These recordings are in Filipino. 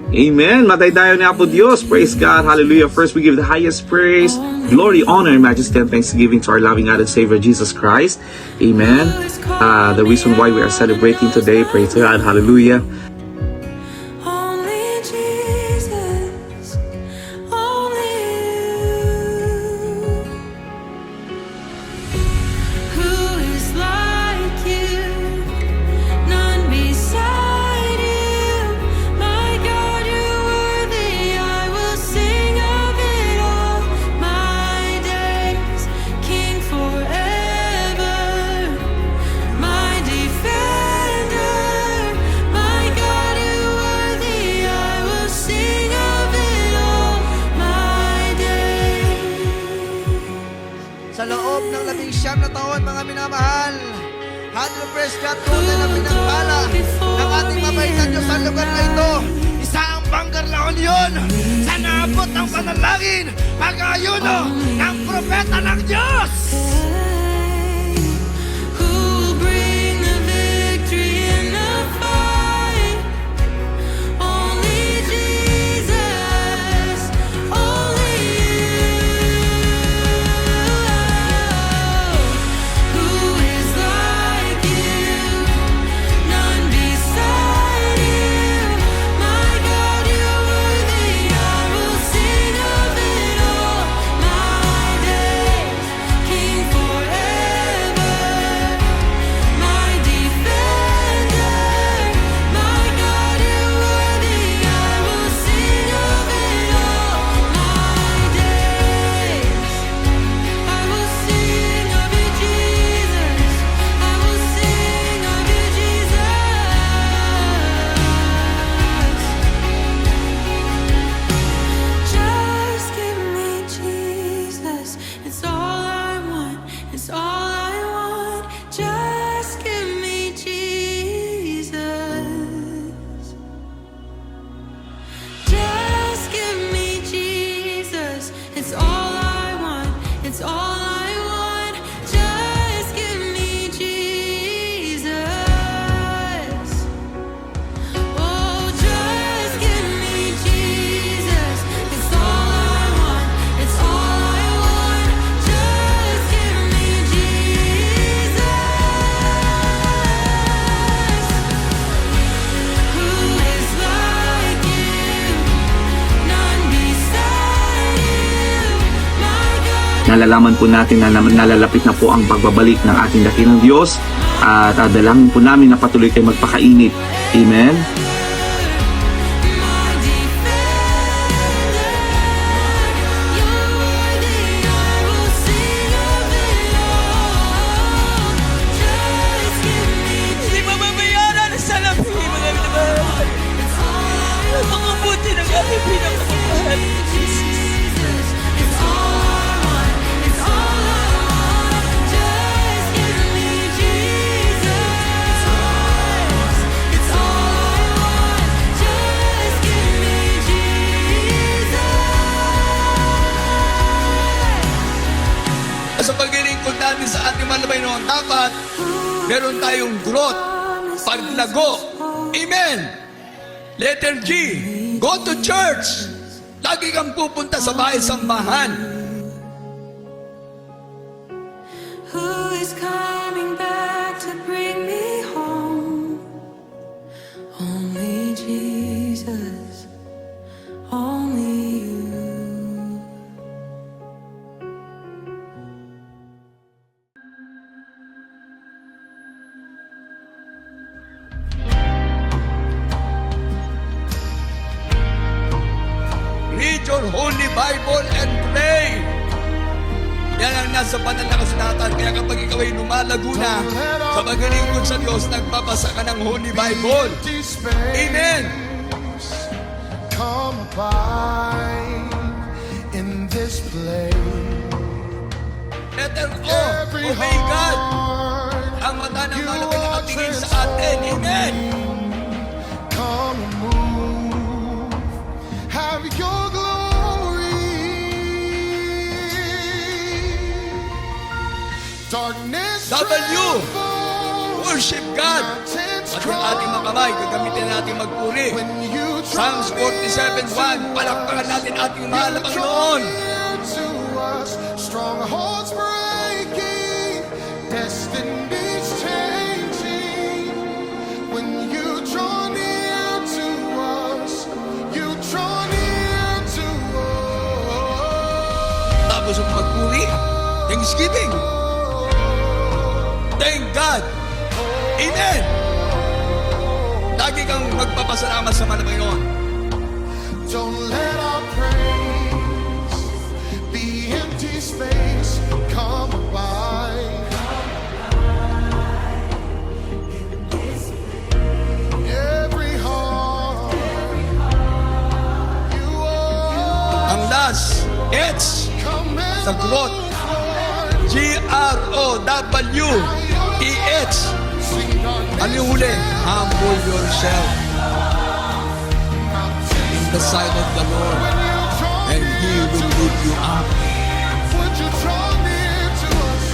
Amen. Mataydayo ni Apo Dios. Praise God. Hallelujah. First, we give the highest praise, glory, honor, and majesty and thanksgiving to our loving God and Savior, Jesus Christ. Amen. The reason why we are celebrating today, praise God. Hallelujah. Only Jesus, only you. Who is like you? None beside you. My God, you're worthy. I will sing of it all my days. King forever, my defender. My God, you're worthy. I will sing of it all my days. Sa loob ng 19 na taon, mga minamahal, Handle Praise God, tunay na pinangkala ng ating mabait na Diyos sa lugar na ito. Isa ang banggar na union sa naabot ng panalangin, pag-ayuno ng propeta ng Diyos. Who will bring the victory in the fight? Only Jesus, only you. Who is like you? None beside you. My God, you're worthy. I will sing of it all my days. King forever, my defender. My God, you're worthy. I will sing of it all my days. I will sing of you, Jesus. I will sing of you, Jesus. Just give me Jesus. It's all I want. It's all I want. Just give me Jesus. Just give me Jesus. It's all I want. It's all I want. Just give me Jesus. Oh, just give me Jesus. It's all I want. It's all I want. Just give me Jesus. Who is like you? None beside you. My God. Nalalaman po natin na nalalapit na po ang pagbabalik ng ating dakilang Diyos at dalangin po namin na patuloy kayo magpakainit. Amen. My defender, you're worthy. I will sing of it all. Just give me Hindi mababayaran sa labi, mga minamahal. It's all I Ang mabuti ng ating pinakamamahal. Jesus. It's all I want. It's all I want. Just give me Jesus. It's all I want. Just give me Jesus. Sa paglilingkod natin sa ating malabay noon, dapat meron tayong growth, paglago. Amen. Letter G, go to church. Lagi kang pupunta sa bahay sambahan. Who is coming back to bring me home? Only Jesus, only you. Read your Holy Bible and pray. Yan ang nasa banal na kasulatan. Kaya kapag ikaw ay lumalago na sa paglilingkod sa Diyos, nagbabasa ka ng Holy Bible. Amen. Come abide in this place. Letter O, obey God. Ang mata ng mga pinakatingin sa atin. Amen. Come and move. Have your glory. Darkness W, trembles, worship God. mountains At yung ating mga kamay, gagamitin natin magpuri. when you Psalms 47:1, palakpakan natin ating mahal na Panginoon. to us, strongholds breaking, destinies changing. When you draw near to us, you draw near to us. Tapos ang magpuri, Thanksgiving. Thank God. Amen. Lagi kang magpapasalamat sa mahal na Panginoon. Don't let our praise be empty space. Come alive. Every heart, you are. Ang last, it's Come and sa growth. Lord, GROWTH. sing our Ano yung huli? Humble yourself in the sight of the Lord, and He will lift you up. Would you draw near to us?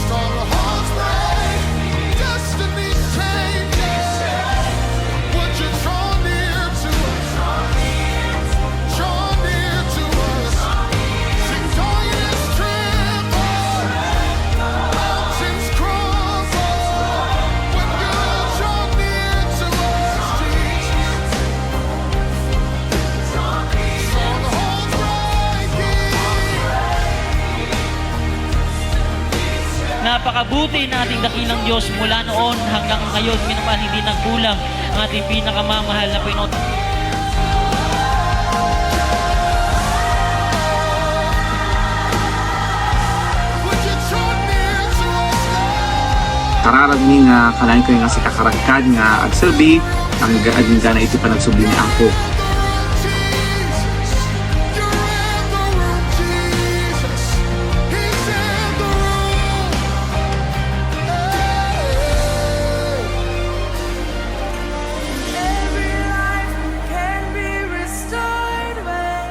Strongholds break, destiny changes. Would you draw near to us? Draw near to us. Sing giants tremble, mountains crumble. When you draw near to us, Jesus. Strongholds breaking. Napakabuti na ating dakilang Diyos mula noon hanggang ngayon. Minamahal, hindi nagkulang ang ating pinakamamahal na Panginoon. Would you draw near to us, Lord? Kararagmi nga kalain ko nga si kakaragkad nga agserbi ang gaadin na iti panagsubli ni ako. Jesus, you're in the room, Jesus. He's in the room. Every life can be restored when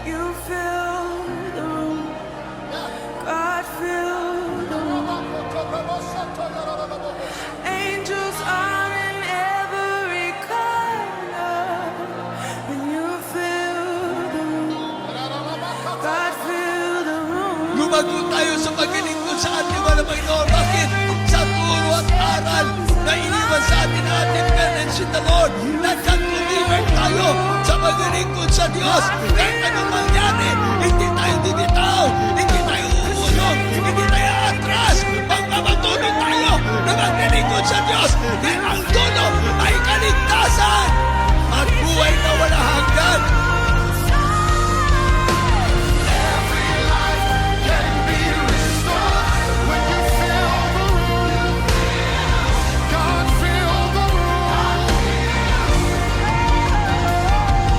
you fill the room. God fill the room. Angels are in every corner when you fill the room. God fill the room. Lumago tayo sa paglilingkod sa ating mahal na Panginoon. Bakit? Sa turo at aral na iniwan sa atin ng ating parents in the Lord. Nagkag-deliver tayo sa paglilingkod sa Diyos. Kahit anong mangyari, hindi tayo bibitaw, hindi tayo uulog, hindi tayo atras. Magpapatuloy tayo na maglilingkod sa Diyos. Dahil ang dulo ay kaligtasan at buhay na wala hanggan. Every life can be restored when you fill the room. God fill the room.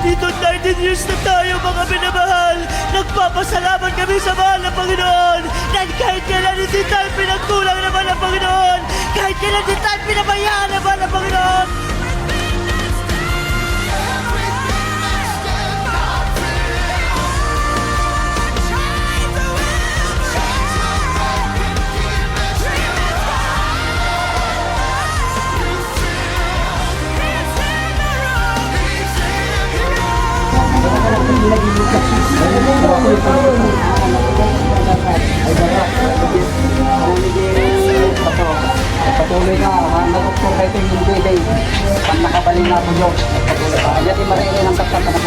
Dito 19 years na tayo mga minamahal. Nagpapasalamat kami sa mahal na Panginoon. Dahil kahit kailan hindi tayo pinagkulang na mahal na Panginoon. Kahit kailan hindi tayo pinabayaan na mahal na Panginoon. Patuloy na, naguktor kayo ito yung bibig. Pag nakabaling na po yun, patuloy pa. Yan yung marili ng kapsatan na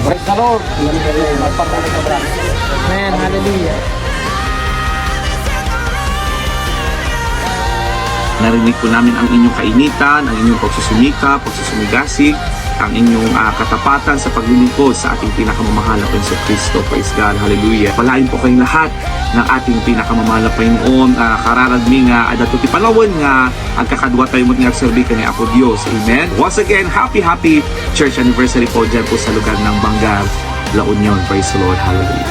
Praise the Lord! Magpatuloy ka, bro. Amen, hallelujah. Narinig po namin ang inyong kainitan, ang inyong pagsusumika, pagsusumigasig, ang inyong katapatan sa paglilingkod sa ating pinakamamahal na Panginoon Kristo. Praise God. Hallelujah. Palain po kayong lahat ng ating pinakamamahal na Panginoon. Kararagmi nga, adato ti Palawan nga, ang kakadwa tayo mo nga serbi ka ni Apo Diyos. Amen. Once again, happy church anniversary po dyan po sa lugar ng Bangar, La Union. Praise the Lord. Hallelujah.